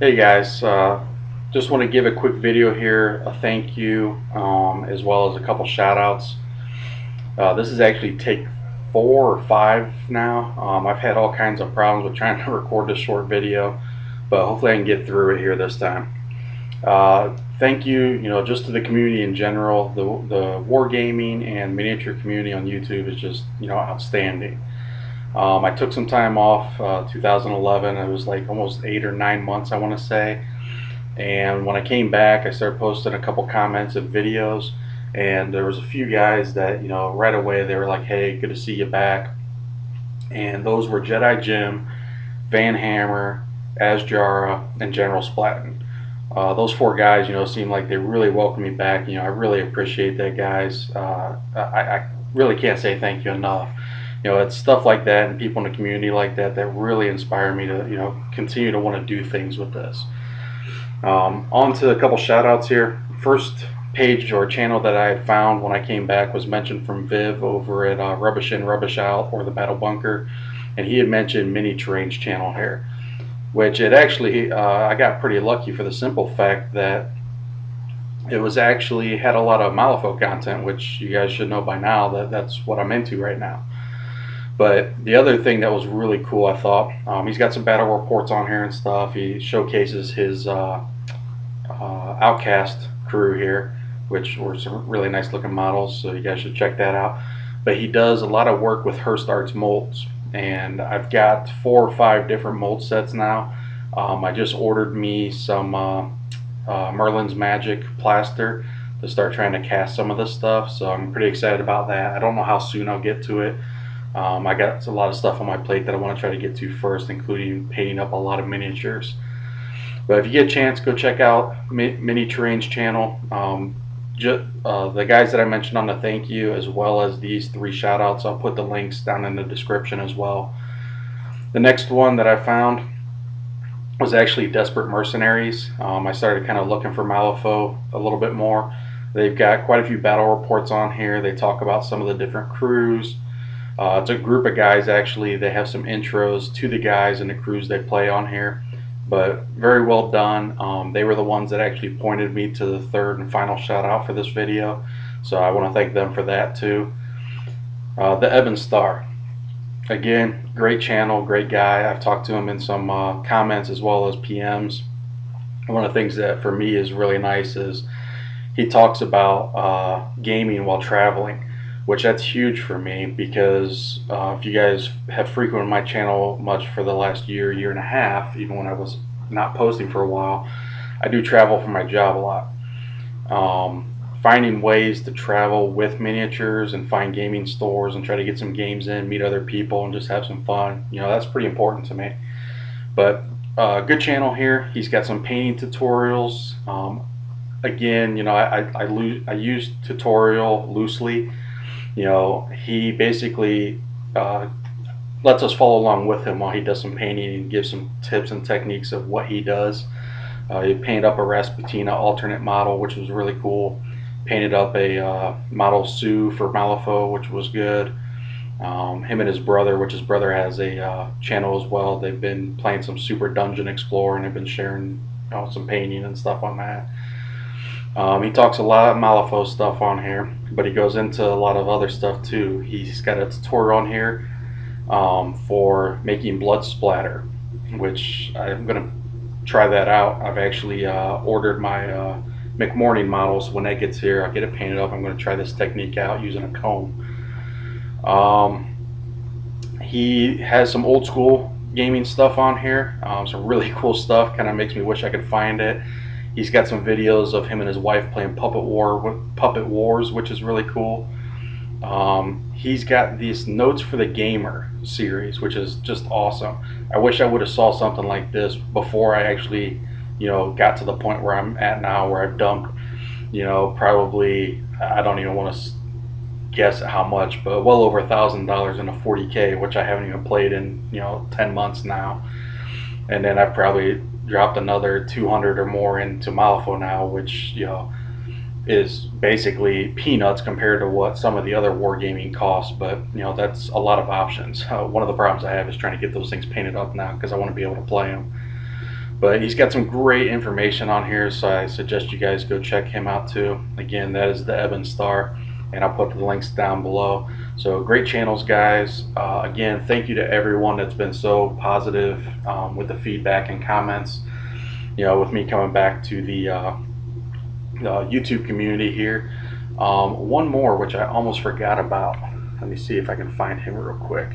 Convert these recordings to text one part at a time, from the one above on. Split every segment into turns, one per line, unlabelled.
Hey guys, just want to give a quick video here, a thank you, as well as a couple shout outs. This is actually take 4 or 5 now. I've had all kinds of problems with trying to record this short video, but hopefully I can get through it here this time. Thank you, just to the community in general. The wargaming and miniature community on YouTube is just, outstanding. I took some time off, 2011. It was like almost 8 or 9 months, I want to say. And when I came back, I started posting a couple comments and videos. And there was a few guys that, right away they were like, "Hey, good to see you back." And those were Jedi Jim, Van Hammer, Asjara, and General Splatten. Those 4 guys, seem like they really welcomed me back. I really appreciate that, guys. I really can't say thank you enough. It's stuff like that and people in the community like that that really inspire me to, continue to want to do things with this. On to a couple shout outs here. First page or channel that I had found when I came back was mentioned from Viv over at Rubbish In, Rubbish Out, or the Battle Bunker, and he had mentioned Mini Terrain's channel here, which it actually, I got pretty lucky for the simple fact that it was actually had a lot of Malifaux content, which you guys should know by now that that's what I'm into right now. But the other thing that was really cool, I thought, he's got some battle reports on here and stuff. He showcases his Outcast crew here, which were some really nice looking models, so you guys should check that out. But he does a lot of work with Hearst Arts molds, and I've got 4 or 5 different mold sets now. I just ordered me some Merlin's Magic plaster to start trying to cast some of this stuff, so I'm pretty excited about that. I don't know how soon I'll get to it. I got a lot of stuff on my plate that I want to try to get to first, including painting up a lot of miniatures. But if you get a chance, go check out Mini Terrain's channel. The guys that I mentioned on the thank you, as well as these 3 shout outs, I'll put the links down in the description as well. The next one that I found was actually Desperate Mercenaries. I started kind of looking for Malifaux a little bit more. They've got quite a few battle reports on here. They talk about some of the different crews. It's a group of guys, actually. They have some intros to the guys and the crews they play on here, but very well done. They were the ones that actually pointed me to the 3rd and final shout out for this video, so I want to thank them for that too. The Ebon Star, again, great channel, great guy. I've talked to him in some comments as well as PMs. One of the things that for me is really nice is he talks about gaming while traveling, which that's huge for me, because if you guys have frequented my channel much for the last year, year and a half, even when I was not posting for a while, I do travel for my job a lot. Finding ways to travel with miniatures and find gaming stores and try to get some games in, meet other people, and just have some fun, that's pretty important to me. But good channel here. He's got some painting tutorials. Again, I use tutorial loosely. He basically lets us follow along with him while he does some painting and gives some tips and techniques of what he does. He painted up a Rasputina alternate model, which was really cool. Painted up a model Sue for Malifaux, which was good. Him and his brother, which his brother has a channel as well, they've been playing some Super Dungeon Explorer, and they've been sharing some painting and stuff on that. He talks a lot of Malifaux stuff on here, but he goes into a lot of other stuff too. He's got a tutorial on here for making blood splatter, which I'm going to try that out. I've actually ordered my McMorning models. When that gets here, I'll get it painted up. I'm going to try this technique out using a comb. He has some old school gaming stuff on here, some really cool stuff. Kind of makes me wish I could find it. He's got some videos of him and his wife playing Puppet Wars, which is really cool. He's got these Notes for the Gamer series, which is just awesome. I wish I would have saw something like this before I actually, got to the point where I'm at now, where I've dumped, probably, I don't even want to guess at how much, but well over $1,000 in a 40K, which I haven't even played in, 10 months now. And then I've probably dropped another 200 or more into Malifaux now, which is basically peanuts compared to what some of the other wargaming costs, but that's a lot of options. One of the problems I have is trying to get those things painted up now, because I want to be able to play them. But he's got some great information on here, so I suggest you guys go check him out too. Again, that is the Ebon Star, and I'll put the links down below. So great channels, guys. Again, thank you to everyone that's been so positive with the feedback and comments. With me coming back to the YouTube community here. One more, which I almost forgot about. Let me see if I can find him real quick.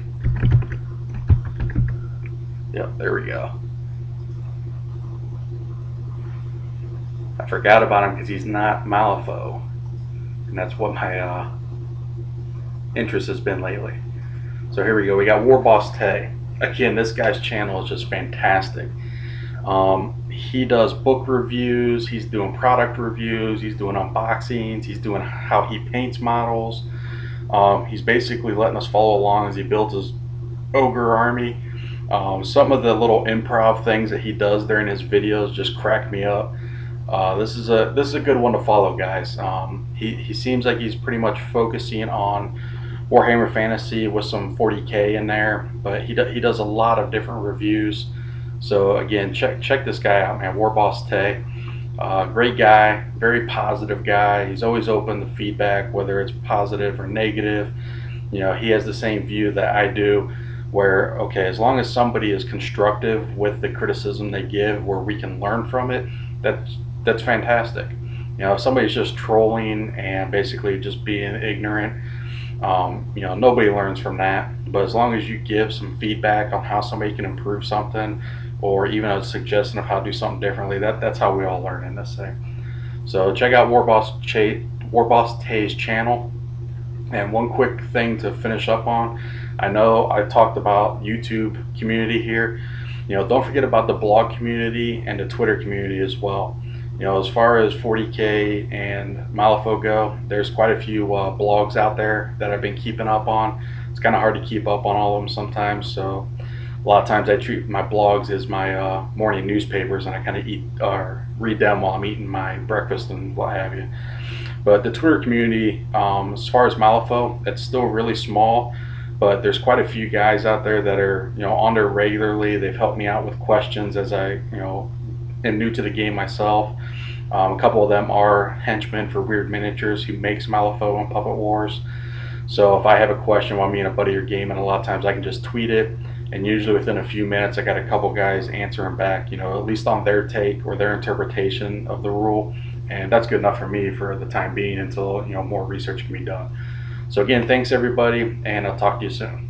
Yep, there we go. I forgot about him because he's not Malifaux, and that's what my interest has been lately. So here we go. We got War Boss Tay. Again, this guy's channel is just fantastic. He does book reviews, he's doing product reviews, he's doing unboxings, he's doing how he paints models. He's basically letting us follow along as he builds his ogre army. Some of the little improv things that he does during his videos just crack me up. This is a good one to follow, guys. He seems like he's pretty much focusing on Warhammer Fantasy with some 40K in there, but he does a lot of different reviews. So again, check this guy out, man. War Boss Tay, great guy, very positive guy. He's always open to feedback, whether it's positive or negative. He has the same view that I do, where okay, as long as somebody is constructive with the criticism they give, where we can learn from it, that's fantastic. If somebody's just trolling and basically just being ignorant, nobody learns from that. But as long as you give some feedback on how somebody can improve something, or even a suggestion of how to do something differently, that's how we all learn in this thing. So check out War Boss Tay's channel. And one quick thing to finish up on, I know I talked about YouTube community here. Don't forget about the blog community and the Twitter community as well. As far as 40K and Malifaux go, there's quite a few blogs out there that I've been keeping up on. It's kind of hard to keep up on all of them sometimes, so a lot of times I treat my blogs as my morning newspapers, and I kind of eat or read them while I'm eating my breakfast and what have you. But the Twitter community, as far as Malifaux, it's still really small, but there's quite a few guys out there that are on there regularly. They've helped me out with questions as I am new to the game myself. A couple of them are henchmen for Weird Miniatures, who makes Malifaux and Puppet Wars. So if I have a question while me and a buddy are gaming, a lot of times I can just tweet it, and usually within a few minutes I got a couple guys answering back, at least on their take or their interpretation of the rule, and that's good enough for me for the time being until more research can be done. So again, thanks everybody, and I'll talk to you soon.